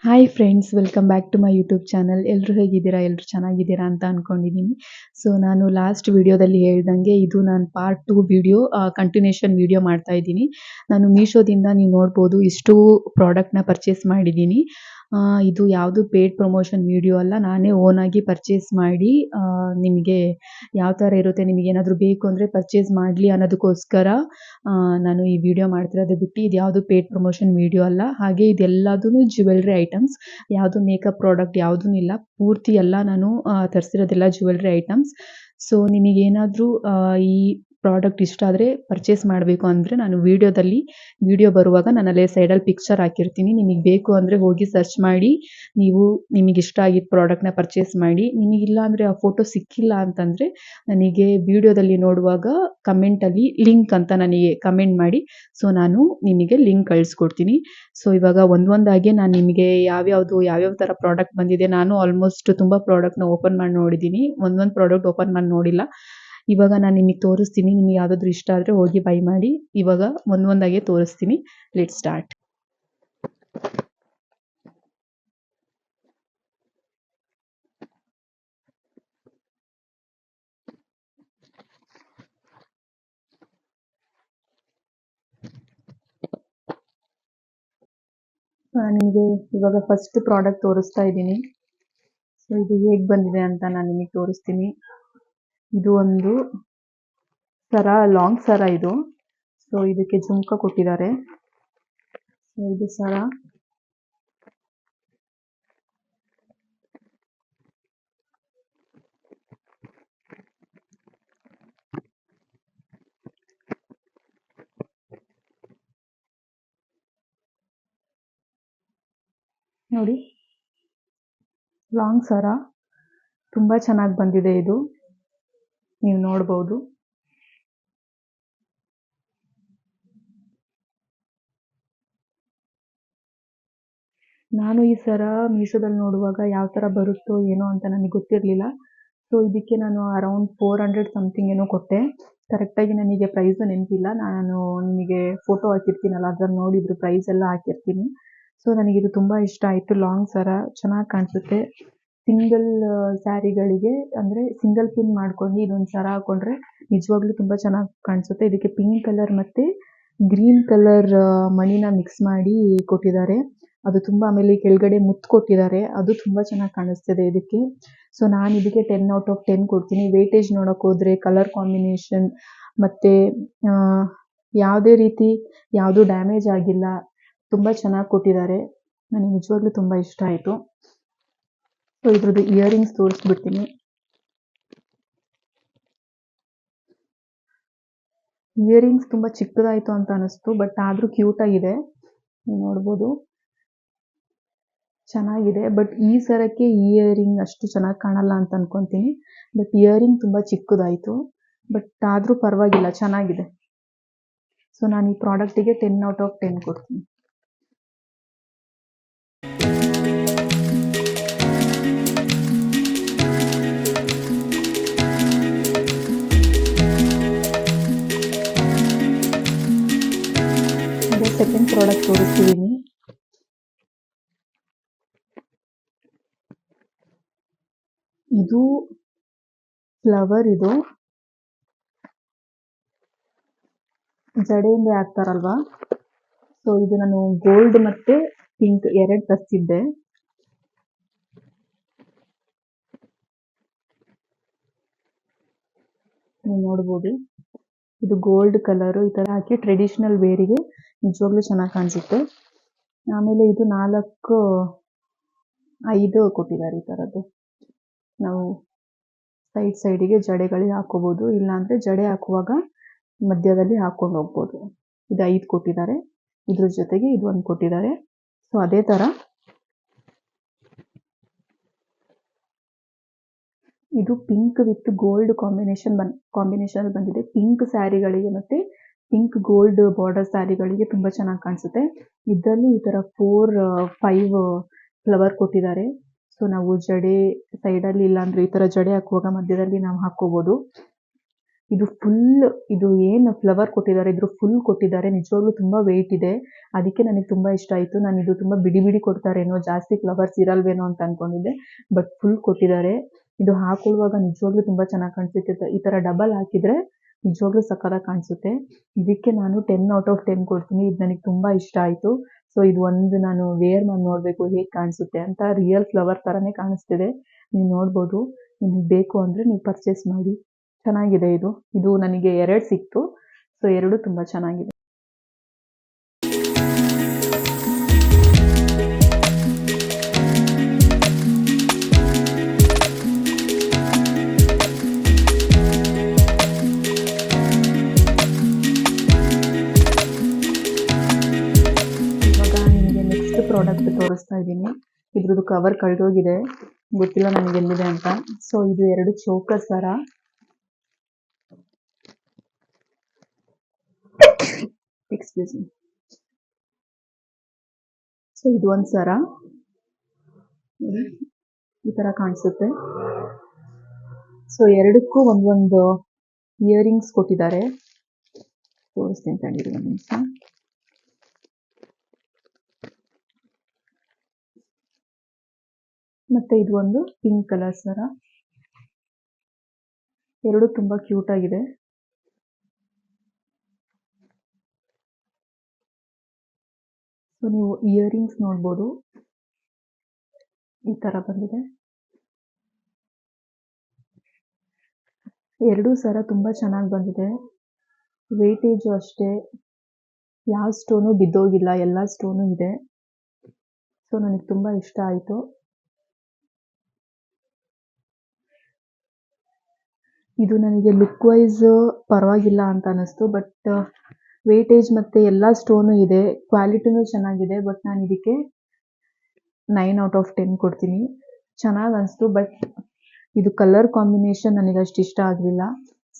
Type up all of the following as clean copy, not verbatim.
Hi friends, welcome back to my YouTube channel. ಎಲ್ಲರೂ ಹೇಗಿದ್ದೀರಾ? ಎಲ್ಲರೂ ಚೆನ್ನಾಗಿದ್ದೀರಾ ಅಂತ ಅಂದ್ಕೊಂಡಿದ್ದೀನಿ. ಸೊ ನಾನು ಲಾಸ್ಟ್ ವಿಡಿಯೋದಲ್ಲಿ ಹೇಳ್ದಂಗೆ ಇದು ನಾನು ಪಾರ್ಟ್ 2 ವಿಡಿಯೋ ಕಂಟಿನ್ಯೂಷನ್ ವಿಡಿಯೋ ಮಾಡ್ತಾ ಇದ್ದೀನಿ. ನಾನು ಮೀಶೋದಿಂದ ನೀವು ನೋಡ್ಬೋದು ಇಷ್ಟು ಪ್ರಾಡಕ್ಟ್ನ ಪರ್ಚೇಸ್ ಮಾಡಿದ್ದೀನಿ. ಇದು ಯಾವುದು ಪೇಯ್ಡ್ ಪ್ರಮೋಷನ್ ವಿಡಿಯೋ ಅಲ್ಲ, ನಾನೇ ಓನಾಗಿ ಪರ್ಚೇಸ್ ಮಾಡಿ ನಿಮಗೆ ಯಾವ ಥರ ಇರುತ್ತೆ, ನಿಮಗೇನಾದರೂ ಬೇಕು ಅಂದರೆ ಪರ್ಚೇಸ್ ಮಾಡಲಿ ಅನ್ನೋದಕ್ಕೋಸ್ಕರ ನಾನು ಈ ವಿಡಿಯೋ ಮಾಡ್ತಿರೋದು ಬಿಟ್ಟು ಇದು ಯಾವುದು ಪೇಯ್ಡ್ ಪ್ರಮೋಷನ್ ವಿಡಿಯೋ ಅಲ್ಲ. ಹಾಗೆ ಇದೆಲ್ಲದೂ ಜ್ಯುವೆಲ್ರಿ ಐಟಮ್ಸ್, ಯಾವುದು ಮೇಕಪ್ ಪ್ರಾಡಕ್ಟ್ ಯಾವುದೂ ಇಲ್ಲ. ಪೂರ್ತಿ ಎಲ್ಲ ನಾನು ತರಿಸಿರೋದೆಲ್ಲ ಜ್ಯುವೆಲ್ರಿ ಐಟಮ್ಸ್. ಸೊ ನಿಮಗೇನಾದರೂ ಈ ಪ್ರಾಡಕ್ಟ್ ಇಷ್ಟ ಆದರೆ ಪರ್ಚೇಸ್ ಮಾಡಬೇಕು ಅಂದರೆ ನಾನು ವಿಡಿಯೋ ಬರುವಾಗ ನಾನು ಅಲ್ಲೇ ಸೈಡಲ್ಲಿ ಪಿಕ್ಚರ್ ಹಾಕಿರ್ತೀನಿ. ನಿಮಗೆ ಬೇಕು ಅಂದರೆ ಹೋಗಿ ಸರ್ಚ್ ಮಾಡಿ ನೀವು ನಿಮಗೆ ಇಷ್ಟ ಆಗಿದ್ದ ಪ್ರಾಡಕ್ಟ್ನ ಪರ್ಚೇಸ್ ಮಾಡಿ. ನಿಮಗಿಲ್ಲ ಅಂದರೆ ಆ ಫೋಟೋ ಸಿಕ್ಕಿಲ್ಲ ಅಂತಂದರೆ ನನಗೆ ವಿಡಿಯೋದಲ್ಲಿ ನೋಡುವಾಗ ಕಮೆಂಟಲ್ಲಿ ಲಿಂಕ್ ಅಂತ ನನಗೆ ಕಮೆಂಟ್ ಮಾಡಿ. ಸೊ ನಾನು ನಿಮಗೆ ಲಿಂಕ್ ಕಳಿಸ್ಕೊಡ್ತೀನಿ. ಸೊ ಇವಾಗ ಒಂದೊಂದಾಗಿ ನಾನು ನಿಮಗೆ ಯಾವ್ಯಾವ ಥರ ಪ್ರಾಡಕ್ಟ್ ಬಂದಿದೆ, ನಾನು ಆಲ್ಮೋಸ್ಟ್ ತುಂಬ ಪ್ರಾಡಕ್ಟ್ನ ಓಪನ್ ಮಾಡಿ ನೋಡಿದ್ದೀನಿ. ಒಂದೊಂದು ಪ್ರಾಡಕ್ಟ್ ಓಪನ್ ಮಾಡಿ ನೋಡಿಲ್ಲ. ಇವಾಗ ನಾನು ನಿಮಗೆ ತೋರಿಸ್ತೀನಿ. ನಿಮಗೆ ಯಾವುದಾದ್ರೂ ಇಷ್ಟ ಆದರೆ ಹೋಗಿ ಬೈ ಮಾಡಿ. ಇವಾಗ ಒಂದೊಂದಾಗೆ ತೋರಿಸ್ತೀನಿ. Let start. ನಿಮಗೆ ಇವಾಗ ಫಸ್ಟ್ ಪ್ರಾಡಕ್ಟ್ ತೋರಿಸ್ತಾ ಇದ್ದೀನಿ. ಸೊ ಇದು ಹೇಗೆ ಬಂದಿದೆ ಅಂತ ನಾನು ನಿಮಗೆ ತೋರಿಸ್ತೀನಿ. ಇದು ಒಂದು ಸರ, ಲಾಂಗ್ ಸರ ಇದು. ಸೊ ಇದಕ್ಕೆ ಜುಮ್ಕ ಕೊಟ್ಟಿದ್ದಾರೆ. ಸೊ ಇದು ಸರ. ನೋಡಿ, ಲಾಂಗ್ ಸರ ತುಂಬ ಚೆನ್ನಾಗಿ ಬಂದಿದೆ. ಇದು ನೀವು ನೋಡ್ಬೋದು. ನಾನು ಈ ಸರ ಮೀಶೋದಲ್ಲಿ ನೋಡುವಾಗ ಯಾವ ಥರ ಬರುತ್ತೋ ಏನೋ ಅಂತ ನನಗೆ ಗೊತ್ತಿರಲಿಲ್ಲ. ಸೊ ಇದಕ್ಕೆ ನಾನು ಅರೌಂಡ್ 400 ಸಮಥಿಂಗ್ ಏನೋ ಕೊಟ್ಟೆ. ಕರೆಕ್ಟಾಗಿ ನನಗೆ ಪ್ರೈಸು ನೆನಪಿಲ್ಲ. ನಾನು ನಿಮಗೆ ಫೋಟೋ ಹಾಕಿರ್ತೀನಲ್ಲ, ಅದ್ರಲ್ಲಿ ನೋಡಿದ್ರು ಪ್ರೈಸ್ ಎಲ್ಲ ಹಾಕಿರ್ತೀನಿ. ಸೊ ನನಗಿದು ತುಂಬ ಇಷ್ಟ ಆಯಿತು. ಲಾಂಗ್ ಸರ ಚೆನ್ನಾಗಿ ಕಾಣಿಸುತ್ತೆ. ಸಿಂಗಲ್ ಸ್ಯಾರಿಗಳಿಗೆ ಅಂದರೆ ಸಿಂಗಲ್ ಪಿನ್ ಮಾಡ್ಕೊಂಡು ಇದೊಂದು ಸರ ಹಾಕೊಂಡ್ರೆ ನಿಜವಾಗ್ಲೂ ತುಂಬ ಚೆನ್ನಾಗಿ ಕಾಣಿಸುತ್ತೆ. ಇದಕ್ಕೆ ಪಿಂಕ್ ಕಲರ್ ಮತ್ತು ಗ್ರೀನ್ ಕಲರ್ ಮಣಿನ ಮಿಕ್ಸ್ ಮಾಡಿ ಕೊಟ್ಟಿದ್ದಾರೆ. ಅದು ತುಂಬ, ಆಮೇಲೆ ಕೆಳಗಡೆ ಮುತ್ತು ಕೊಟ್ಟಿದ್ದಾರೆ, ಅದು ತುಂಬ ಚೆನ್ನಾಗಿ ಕಾಣಿಸ್ತಿದೆ ಇದಕ್ಕೆ. ಸೊ ನಾನು ಇದಕ್ಕೆ 10/10 ಕೊಡ್ತೀನಿ. ವೇಟೇಜ್ ನೋಡೋಕೆ ಹೋದರೆ ಕಲರ್ ಕಾಂಬಿನೇಷನ್ ಮತ್ತು ಯಾವುದೇ ರೀತಿ ಯಾವುದೂ ಡ್ಯಾಮೇಜ್ ಆಗಿಲ್ಲ, ತುಂಬ ಚೆನ್ನಾಗಿ ಕೊಟ್ಟಿದ್ದಾರೆ. ನನಗೆ ನಿಜವಾಗ್ಲೂ ತುಂಬ ಇಷ್ಟ ಆಯಿತು. ಸೊ ಇದ್ರದ್ದು ಇಯರಿಂಗ್ಸ್ ತೋರಿಸ್ಬಿಡ್ತೀನಿ. ಇಯರಿಂಗ್ಸ್ ತುಂಬ ಚಿಕ್ಕದಾಯಿತು ಅಂತ ಅನಿಸ್ತು, ಬಟ್ ಆದರೂ ಕ್ಯೂಟಾಗಿದೆ. ನೀವು ನೋಡ್ಬೋದು, ಚೆನ್ನಾಗಿದೆ. ಬಟ್ ಈ ಸರಕ್ಕೆ ಇಯರಿಂಗ್ ಅಷ್ಟು ಚೆನ್ನಾಗಿ ಕಾಣಲ್ಲ ಅಂತ ಅನ್ಕೊತೀನಿ. ಬಟ್ ಇಯರಿಂಗ್ ತುಂಬ ಚಿಕ್ಕದಾಯಿತು, ಬಟ್ ಆದರೂ ಪರವಾಗಿಲ್ಲ, ಚೆನ್ನಾಗಿದೆ. ಸೊ ನಾನು ಈ ಪ್ರಾಡಕ್ಟಿಗೆ 10/10 ಕೊಡ್ತೀನಿ. ಅದೇ ಸೆಕೆಂಡ್ ಪ್ರಾಡಕ್ಟ್ ತೋರಿಸ್ತಿದ್ದೀನಿ. ಇದು ಫ್ಲವರ್, ಇದು ಜಡೆಯಿಂದ ಹಾಕ್ತಾರಲ್ವಾ. ಸೊ ಇದು ನಾನು ಗೋಲ್ಡ್ ಮತ್ತು ಪಿಂಕ್ 2 ತರಿಸಿದ್ದೆ. ನೀವು ನೋಡ್ಬೋದು, ಇದು ಗೋಲ್ಡ್ ಕಲರು. ಈ ಥರ ಹಾಕಿ ಟ್ರೆಡಿಷ್ನಲ್ ವೇರಿಗೆ ನಿಜವಾಗ್ಲೂ ಚೆನ್ನಾಗಿ ಕಾಣಿಸುತ್ತೆ. ಆಮೇಲೆ ಇದು 4-5 ಕೊಟ್ಟಿದ್ದಾರೆ ಈ ಥರದ್ದು. ನಾವು ಸೈಡಿಗೆ ಜಡೆಗಳಿಗೆ ಹಾಕೋಬೋದು, ಇಲ್ಲಾಂದರೆ ಜಡೆ ಹಾಕುವಾಗ ಮಧ್ಯದಲ್ಲಿ ಹಾಕ್ಕೊಂಡು ಹೋಗ್ಬೋದು. ಇದು 5 ಕೊಟ್ಟಿದ್ದಾರೆ. ಇದ್ರ ಜೊತೆಗೆ ಇದು 1 ಕೊಟ್ಟಿದ್ದಾರೆ. ಸೊ ಅದೇ ಥರ ಇದು ಪಿಂಕ್ ವಿತ್ ಗೋಲ್ಡ್ ಕಾಂಬಿನೇಷನ್ ಬಂದಿದೆ. ಪಿಂಕ್ ಸ್ಯಾರಿಗಳಿಗೆ ಮತ್ತೆ ಪಿಂಕ್ ಗೋಲ್ಡ್ ಬಾರ್ಡರ್ ಸ್ಯಾರಿಗಳಿಗೆ ತುಂಬಾ ಚೆನ್ನಾಗಿ ಕಾಣಿಸುತ್ತೆ. ಇದರಲ್ಲೂ ಈ ತರ 4-5 ಫ್ಲವರ್ ಕೊಟ್ಟಿದ್ದಾರೆ. ಸೊ ನಾವು ಜಡೆ ಸೈಡಲ್ಲಿ ಇಲ್ಲ ಅಂದ್ರೆ ಈ ತರ ಜಡೆ ಹಾಕುವಾಗ ಮಧ್ಯದಲ್ಲಿ ನಾವು ಹಾಕೋಬಹುದು. ಇದು ಏನು ಫ್ಲವರ್ ಕೊಟ್ಟಿದ್ದಾರೆ ಇದ್ರ ಫುಲ್ ಕೊಟ್ಟಿದ್ದಾರೆ. ನಿಜವಾಗ್ಲೂ ತುಂಬಾ ವೆಯ್ಟ್ ಇದೆ. ಅದಕ್ಕೆ ನನಗೆ ತುಂಬಾ ಇಷ್ಟ ಆಯ್ತು. ನಾನು ಇದು ತುಂಬಾ ಬಿಡಿ ಬಿಡಿ ಕೊಡ್ತಾರೇನೋ, ಜಾಸ್ತಿ ಫ್ಲವರ್ಸ್ ಇರಲ್ವೇನೋ ಅಂತ ಅನ್ಕೊಂಡಿದ್ದೆ. ಬಟ್ ಫುಲ್ ಕೊಟ್ಟಿದ್ದಾರೆ. ಇದು ಹಾಕೊಳ್ಳುವಾಗ ನಿಜವಾಗ್ಲೂ ತುಂಬಾ ಚೆನ್ನಾಗಿ ಕಾಣಿಸುತ್ತೆ. ಈ ತರ ಡಬಲ್ ಹಾಕಿದ್ರೆ ನಿಜವಾಗ್ಲೂ ಸಕ್ಕತ್ತಾಗಿ ಕಾಣಿಸುತ್ತೆ. ಇದಕ್ಕೆ ನಾನು 10/10 ಕೊಡ್ತೀನಿ. ಇದು ನನಗೆ ತುಂಬಾ ಇಷ್ಟ ಆಯ್ತು. ಸೊ ಇದು ಒಂದು ನಾನು ವೇರ್ ಮಾಡಿ ನೋಡ್ಬೇಕು ಹೇಗೆ ಕಾಣಿಸುತ್ತೆ ಅಂತ. ರಿಯಲ್ ಫ್ಲವರ್ ತರಾನೇ ಕಾಣಿಸ್ತಿದೆ. ನೀವು ನೋಡ್ಬೋದು. ನಿಮಗೆ ಬೇಕು ಅಂದ್ರೆ ನೀವು ಪರ್ಚೇಸ್ ಮಾಡಿ. ಚೆನ್ನಾಗಿದೆ ಇದು ನನಗೆ 2 ಸಿಕ್ತು. ಸೊ 2 ತುಂಬಾ ಚೆನ್ನಾಗಿದೆ. ಇವಾಗ ನಿಮಗೆ ನೆಕ್ಸ್ಟ್ ಪ್ರಾಡಕ್ಟ್ ತೋರಿಸ್ತಾ ಇದ್ದೀನಿ. ಇದ್ರದ್ದು ಕವರ್ ಕಳೆದೋಗಿದೆ, ಗೊತ್ತಿಲ್ಲ ನನಗೆ ಎಲ್ಲಿದೆ ಅಂತ. ಸೊ ಇದು 2 ಚೋಕರ್ ಸರ. Excuse me. ಸೊ ಇದು ಒಂದು ಸರ ಈ ತರ ಕಾಣಿಸುತ್ತೆ. ಸೊ 2ಕ್ಕೂ ಒಂದೊಂದು ಇಯರಿಂಗ್ಸ್ ಕೊಟ್ಟಿದ್ದಾರೆ. ತೋರಿಸ್ತೀನಿ ತಡೀರಿ ಒಂದು ನಿಮಿಷ. ಮತ್ತೆ ಇದು ಒಂದು ಪಿಂಕ್ ಕಲರ್ ಸರ. 2 ತುಂಬಾ ಕ್ಯೂಟ್ ಆಗಿದೆ. ಸೊ ನೀವು ಇಯರಿಂಗ್ಸ್ ನೋಡ್ಬೋದು, ಈ ತರ ಬಂದಿದೆ. 2 ಸರ ತುಂಬಾ ಚೆನ್ನಾಗಿ ಬಂದಿದೆ. ವೇಟೇಜು ಅಷ್ಟೇ, ಯಾವ ಸ್ಟೋನು ಬಿದ್ದೋಗಿಲ್ಲ, ಎಲ್ಲ ಸ್ಟೋನು ಇದೆ. ಸೊ ನನಗೆ ತುಂಬಾ ಇಷ್ಟ ಆಯಿತು. ಇದು ನನಗೆ ಲುಕ್ ವೈಸ್ ಪರವಾಗಿಲ್ಲ ಅಂತ ಅನಿಸ್ತು. ಬಟ್ ವೇಟೇಜ್ ಮತ್ತೆ ಎಲ್ಲ ಸ್ಟೋನು ಇದೆ, ಕ್ವಾಲಿಟಿನೂ ಚೆನ್ನಾಗಿದೆ. ಬಟ್ ನಾನು ಇದಕ್ಕೆ 9/10 ಕೊಡ್ತೀನಿ. ಚೆನ್ನಾಗಿ ಅನಿಸ್ತು. ಬಟ್ ಇದು ಕಲರ್ ಕಾಂಬಿನೇಷನ್ ನನಗೆ ಅಷ್ಟು ಇಷ್ಟ ಆಗಲಿಲ್ಲ.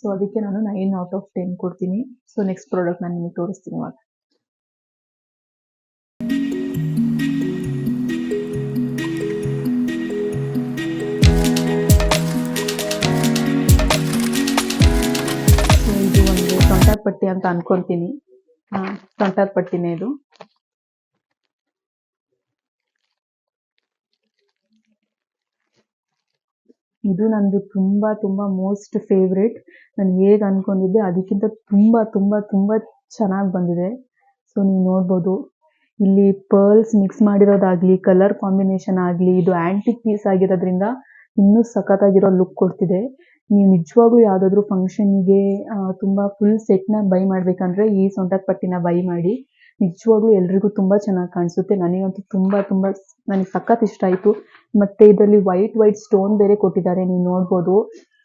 ಸೊ ಅದಕ್ಕೆ ನಾನು 9/10 ಕೊಡ್ತೀನಿ. ಸೊ ನೆಕ್ಸ್ಟ್ ಪ್ರಾಡಕ್ಟ್ ನಾನು ನಿಮಗೆ ತೋರಿಸ್ತೀನಿ ಇವಾಗ. ಇದು ಒಂದು ಸೊಂಟದ ಪಟ್ಟಿ ಅಂತ ಅನ್ಕೊಂತೀನಿ. ಸೊಂಟದ ಪಟ್ಟಿನೇ ಇದು. ಇದು ನಂದು ತುಂಬಾ ತುಂಬಾ ಮೋಸ್ಟ್ ಫೇವ್ರೇಟ್. ನಾನು ಹೇಗೆ ಅನ್ಕೊಂಡಿದ್ದೆ ಅದಕ್ಕಿಂತ ತುಂಬಾ ತುಂಬಾ ತುಂಬಾ ಚೆನ್ನಾಗಿ ಬಂದಿದೆ. ಸೊ ನೀವು ನೋಡ್ಬೋದು, ಇಲ್ಲಿ ಪರ್ಲ್ಸ್ ಮಿಕ್ಸ್ ಮಾಡಿರೋದಾಗ್ಲಿ, ಕಲರ್ ಕಾಂಬಿನೇಷನ್ ಆಗಲಿ, ಇದು ಆಂಟಿಕ್ ಪೀಸ್ ಆಗಿರೋದ್ರಿಂದ ಇನ್ನೂ ಸಖತ್ತಾಗಿರೋ ಲುಕ್ ಕೊಡ್ತಿದೆ. ನೀವು ನಿಜವಾಗ್ಲೂ ಯಾವುದಾದ್ರೂ ಫಂಕ್ಷನ್ಗೆ ತುಂಬ ಫುಲ್ ಸೆಟ್ನ ಬೈ ಮಾಡಬೇಕಂದ್ರೆ ಈ ಸೊಂಟದ ಪಟ್ಟಿನ ಬೈ ಮಾಡಿ. ನಿಜವಾಗ್ಲೂ ಎಲ್ರಿಗೂ ತುಂಬ ಚೆನ್ನಾಗಿ ಕಾಣಿಸುತ್ತೆ. ನನಗಂತೂ ನನಗೆ ಸಖತ್ ಇಷ್ಟ ಆಯಿತು. ಮತ್ತು ಇದರಲ್ಲಿ ವೈಟ್ ಸ್ಟೋನ್ ಬೇರೆ ಕೊಟ್ಟಿದ್ದಾರೆ, ನೀವು ನೋಡ್ಬೋದು.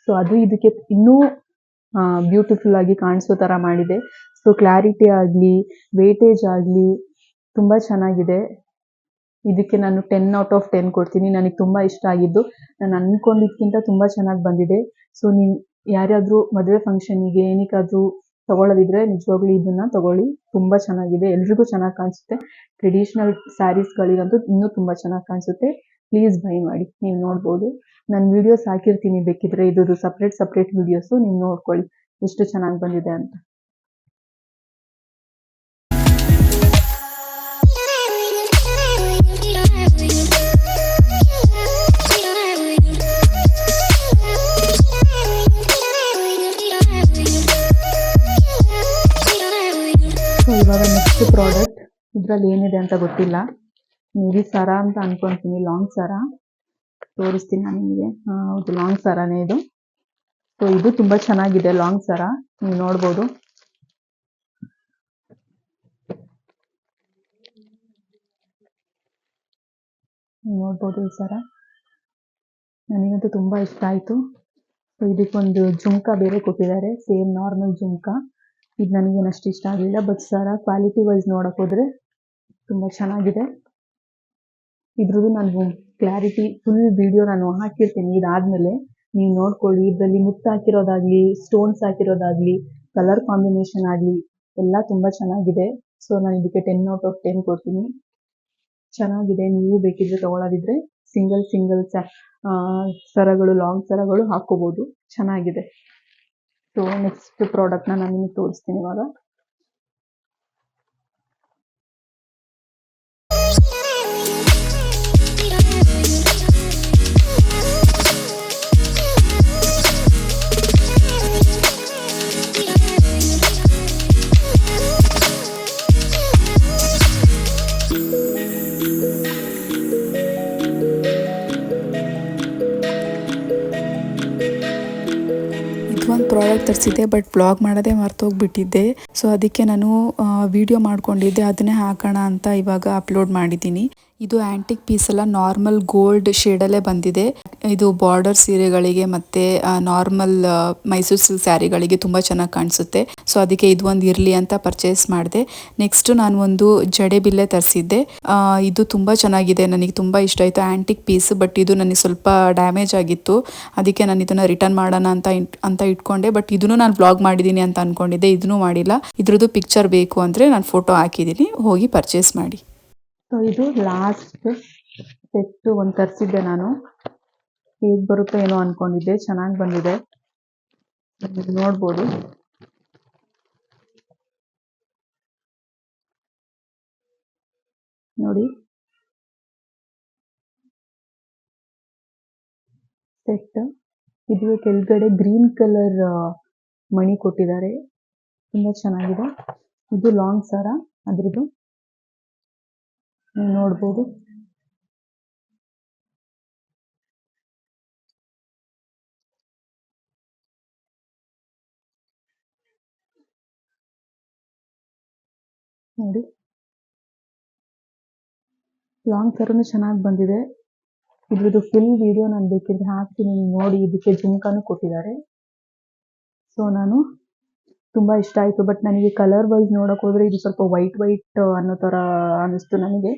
ಸೊ ಅದು ಇದಕ್ಕೆ ಇನ್ನೂ ಬ್ಯೂಟಿಫುಲ್ ಆಗಿ ಕಾಣಿಸೋ ಥರ ಮಾಡಿದೆ. ಸೊ ಕ್ಲಾರಿಟಿ ಆಗಲಿ, ವೇಟೇಜ್ ಆಗಲಿ ತುಂಬ ಚೆನ್ನಾಗಿದೆ. ಇದಕ್ಕೆ ನಾನು 10/10 ಕೊಡ್ತೀನಿ. ನನಗೆ ತುಂಬ ಇಷ್ಟ ಆಗಿದ್ದು. ನಾನು ಅಂದ್ಕೊಂಡಿದ್ದಕ್ಕಿಂತ ತುಂಬ ಚೆನ್ನಾಗಿ ಬಂದಿದೆ. ಸೊ ನೀವು ಯಾರಾದರೂ ಮದುವೆ ಫಂಕ್ಷನಿಗೆ ಏನಕ್ಕಾದರೂ ತಗೊಳ್ಳೋದಿದ್ರೆ ನಿಜವಾಗ್ಲೂ ಇದನ್ನು ತಗೊಳ್ಳಿ. ತುಂಬ ಚೆನ್ನಾಗಿದೆ, ಎಲ್ರಿಗೂ ಚೆನ್ನಾಗಿ ಕಾಣಿಸುತ್ತೆ. ಟ್ರೆಡಿಷ್ನಲ್ ಸ್ಯಾರೀಸ್ಗಳಿಗಂತೂ ಇನ್ನೂ ತುಂಬ ಚೆನ್ನಾಗಿ ಕಾಣಿಸುತ್ತೆ. ಪ್ಲೀಸ್ ಬೈ ಮಾಡಿ. ನೀವು ನೋಡ್ಬೋದು, ನಾನು ವೀಡಿಯೋಸ್ ಹಾಕಿರ್ತೀನಿ, ಬೇಕಿದ್ರೆ ಇದ್ರದ್ದು ಸಪ್ರೇಟ್ ವೀಡಿಯೋಸು ನೀವು ನೋಡ್ಕೊಳ್ಳಿ ಎಷ್ಟು ಚೆನ್ನಾಗಿ ಬಂದಿದೆ ಅಂತ. ಇವಾಗ ನೆಕ್ಸ್ಟ್ ಪ್ರಾಡಕ್ಟ್, ಇದರಲ್ಲಿ ಏನಿದೆ ಅಂತ ಗೊತ್ತಿಲ್ಲ. ಮೇಬಿ ಸರ ಅಂತ ಅನ್ಕೊಂತೀನಿ, ಲಾಂಗ್ ಸರ. ತೋರಿಸ್ತೀನಿ ನಾನು ನಿಮಗೆ. ಹೌದು, ಲಾಂಗ್ ಸರನೇ ಇದು. ಸೊ ಇದು ತುಂಬ ಚೆನ್ನಾಗಿದೆ ಲಾಂಗ್ ಸರ, ನೀವು ನೋಡ್ಬೋದು. ಈ ಸರ ನನಗಂತೂ ತುಂಬ ಇಷ್ಟ ಆಯಿತು. ಸೊ ಇದಕ್ಕೊಂದು ಜುಮ್ಕ ಬೇರೆ ಕೊಟ್ಟಿದ್ದಾರೆ, ಸೇಮ್ ನಾರ್ಮಲ್ ಜುಮ್ಕ. ಇದು ನನಗೇನಷ್ಟು ಇಷ್ಟ ಆಗಲಿಲ್ಲ. ಬಟ್ ಸರ ಕ್ವಾಲಿಟಿ ವೈಸ್ ನೋಡಕ್ಕೆ ಹೋದರೆ ತುಂಬ ಚೆನ್ನಾಗಿದೆ. ಇದ್ರದ್ದು ನಾನು ಕ್ಲಾರಿಟಿ ಫುಲ್ ವಿಡಿಯೋ ನಾನು ಹಾಕಿರ್ತೀನಿ ಇದಾದಮೇಲೆ. ನೀವು ನೋಡ್ಕೊಳ್ಳಿ. ಇದರಲ್ಲಿ ಮುತ್ತು ಹಾಕಿರೋದಾಗ್ಲಿ, ಸ್ಟೋನ್ಸ್ ಹಾಕಿರೋದಾಗ್ಲಿ, ಕಲರ್ ಕಾಂಬಿನೇಷನ್ ಆಗಲಿ ಎಲ್ಲ ತುಂಬ ಚೆನ್ನಾಗಿದೆ. ಸೊ ನಾನು ಇದಕ್ಕೆ 10 ಔಟ್ ಆಫ್ 10 ಕೊಡ್ತೀನಿ. ಚೆನ್ನಾಗಿದೆ. ನೀವು ಬೇಕಿದ್ರೆ ತಗೊಳ್ಳೋದಿದ್ರೆ ಸಿಂಗಲ್ ಸಿಂಗಲ್ ಸರಗಳು, ಲಾಂಗ್ ಸರಗಳು ಹಾಕೋಬಹುದು. ಚೆನ್ನಾಗಿದೆ. ಸೊ ನೆಕ್ಸ್ಟ್ ಪ್ರಾಡಕ್ಟ್ನ ನಾನು ನಿಮಗೆ ತೋರಿಸ್ತೀನಿ ಇವಾಗ. ಒಂದು ಪ್ರಾಡಕ್ಟ್ ತರಿಸಿದ್ದೆ, ಬಟ್ ಬ್ಲಾಗ್ ಮಾಡೋದೇ ಮರ್ತೋಗ್ಬಿಟ್ಟಿದ್ದೆ. ಸೊ ಅದಕ್ಕೆ ನಾನು ವಿಡಿಯೋ ಮಾಡ್ಕೊಂಡಿದ್ದೆ, ಅದನ್ನೇ ಹಾಕೋಣ ಅಂತ ಇವಾಗ ಅಪ್ಲೋಡ್ ಮಾಡಿದ್ದೀನಿ. ಇದು ಆ್ಯಂಟಿಕ್ ಪೀಸ್ ಎಲ್ಲ ನಾರ್ಮಲ್ ಗೋಲ್ಡ್ ಶೇಡಲ್ಲೇ ಬಂದಿದೆ. ಇದು ಬಾರ್ಡರ್ ಸೀರೆಗಳಿಗೆ ಮತ್ತು ನಾರ್ಮಲ್ ಮೈಸೂರು ಸಿಲ್ಕ್ ಸ್ಯಾರಿಗಳಿಗೆ ತುಂಬ ಚೆನ್ನಾಗಿ ಕಾಣಿಸುತ್ತೆ. ಸೊ ಅದಕ್ಕೆ ಇದು ಒಂದು ಇರಲಿ ಅಂತ ಪರ್ಚೇಸ್ ಮಾಡಿದೆ. ನೆಕ್ಸ್ಟ್ ನಾನು ಒಂದು ಜಡೆ ಬಿಲ್ಲೆ ತರಿಸಿದ್ದೆ. ಇದು ತುಂಬ ಚೆನ್ನಾಗಿದೆ, ನನಗೆ ತುಂಬ ಇಷ್ಟ ಆಯಿತು. ಆ್ಯಂಟಿಕ್ ಪೀಸ್, ಬಟ್ ಇದು ನನಗೆ ಸ್ವಲ್ಪ ಡ್ಯಾಮೇಜ್ ಆಗಿತ್ತು. ಅದಕ್ಕೆ ನಾನು ಇದನ್ನು ರಿಟರ್ನ್ ಮಾಡೋಣ ಅಂತ ಇಟ್ಕೊಂಡೆ. ಬಟ್ ಇದನ್ನು ನಾನು ವ್ಲಾಗ್ ಮಾಡಿದ್ದೀನಿ ಅಂತ ಅಂದ್ಕೊಂಡಿದ್ದೆ, ಇದನ್ನು ಮಾಡಿಲ್ಲ. ಇದ್ರದ್ದು ಪಿಕ್ಚರ್ ಬೇಕು ಅಂದರೆ ನಾನು ಫೋಟೋ ಹಾಕಿದ್ದೀನಿ, ಹೋಗಿ ಪರ್ಚೇಸ್ ಮಾಡಿ. ಸೊ ಇದು ಲಾಸ್ಟ್ ಸೆಟ್ ಒಂದು ತರಿಸಿದ್ದೆ ನಾನು. ಹೇಗೆ ಬರುತ್ತೋ ಏನೋ ಅಂದ್ಕೊಂಡಿದ್ದೆ, ಚೆನ್ನಾಗಿ ಬಂದಿದೆ. ನೋಡ್ಬೋದು. ನೋಡಿ, ಸೆಟ್ ಇದು ಕೆಳಗಡೆ ಗ್ರೀನ್ ಕಲರ್ ಮಣಿ ಕೊಟ್ಟಿದ್ದಾರೆ, ತುಂಬ ಚೆನ್ನಾಗಿದೆ. ಇದು ಲಾಂಗ್ ಸರ, ಅದ್ರದ್ದು ನೀವು ನೋಡ್ಬೋದು. ನೋಡಿ, ಲಾಂಗ್ ಸರನು ಚೆನ್ನಾಗಿ ಬಂದಿದೆ. ಇದ್ರದ್ದು ಫುಲ್ ವಿಡಿಯೋ ನಾನು ಬೇಕಿದ್ರೆ ಹಾಕ್ತೀನಿ, ನೋಡಿ. ಇದಕ್ಕೆ ಜುಮ್ಕಾನು ಕೊಟ್ಟಿದ್ದಾರೆ. ಸೊ ನಾನು ತುಂಬ ಇಷ್ಟ ಆಯಿತು. ಬಟ್ ನನಗೆ ಕಲರ್ ವೈಸ್ ನೋಡೋಕೆ ಹೋದರೆ ಇದು ಸ್ವಲ್ಪ ವೈಟ್ ಅನ್ನೋ ಥರ ಅನ್ನಿಸ್ತು ನನಗೆ.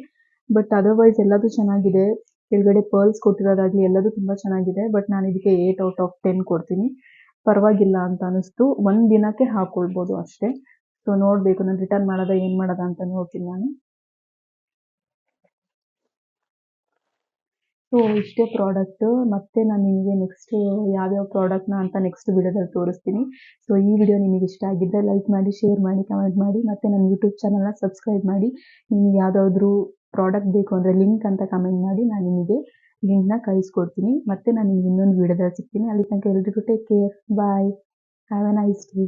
ಬಟ್ ಅದರ್ವೈಸ್ ಎಲ್ಲದೂ ಚೆನ್ನಾಗಿದೆ. ಕೆಳಗಡೆ ಪರ್ಲ್ಸ್ ಕೊಟ್ಟಿರೋದಾಗಲಿ ಎಲ್ಲದೂ ತುಂಬ ಚೆನ್ನಾಗಿದೆ. ಬಟ್ ನಾನು ಇದಕ್ಕೆ 8 ಔಟ್ ಆಫ್ 10 ಕೊಡ್ತೀನಿ. ಪರವಾಗಿಲ್ಲ ಅಂತ ಅನ್ನಿಸ್ತು. ಒಂದು ದಿನಕ್ಕೆ ಹಾಕ್ಕೊಳ್ಬೋದು ಅಷ್ಟೇ. ಸೊ ನೋಡಬೇಕು, ನಾನು ರಿಟರ್ನ್ ಮಾಡೋದಾ ಏನು ಮಾಡೋದಾ ಅಂತ ನೋಡ್ತೀನಿ ನಾನು. ಸೊ ಇಷ್ಟೇ ಪ್ರಾಡಕ್ಟು. ಮತ್ತೆ ನಾನು ನಿಮಗೆ ನೆಕ್ಸ್ಟ್ ಯಾವ್ಯಾವ ಪ್ರಾಡಕ್ಟ್ನ ಅಂತ ನೆಕ್ಸ್ಟ್ ವಿಡಿಯೋದಲ್ಲಿ ತೋರಿಸ್ತೀನಿ. ಸೊ ಈ ವಿಡಿಯೋ ನಿಮಗೆ ಇಷ್ಟ ಆಗಿದ್ದರೆ ಲೈಕ್ ಮಾಡಿ, ಶೇರ್ ಮಾಡಿ, ಕಮೆಂಟ್ ಮಾಡಿ, ಮತ್ತು ನನ್ನ ಯೂಟ್ಯೂಬ್ ಚಾನಲ್ನ ಸಬ್ಸ್ಕ್ರೈಬ್ ಮಾಡಿ. ನಿಮಗೆ ಯಾವುದಾದ್ರೂ ಪ್ರಾಡಕ್ಟ್ ಬೇಕು ಅಂದರೆ ಲಿಂಕ್ ಅಂತ ಕಮೆಂಟ್ ಮಾಡಿ, ನಾನು ನಿಮಗೆ ಲಿಂಕ್ನ ಕಳಿಸ್ಕೊಡ್ತೀನಿ. ಮತ್ತು ನಾನು ನಿಮಗೆ ಇನ್ನೊಂದು ವಿಡಿಯೋದಲ್ಲಿ ಸಿಗ್ತೀನಿ. ಅಲ್ಲಿ ತನಕ ಎಲ್ರಿಗೂ take care, bye, have a nice day.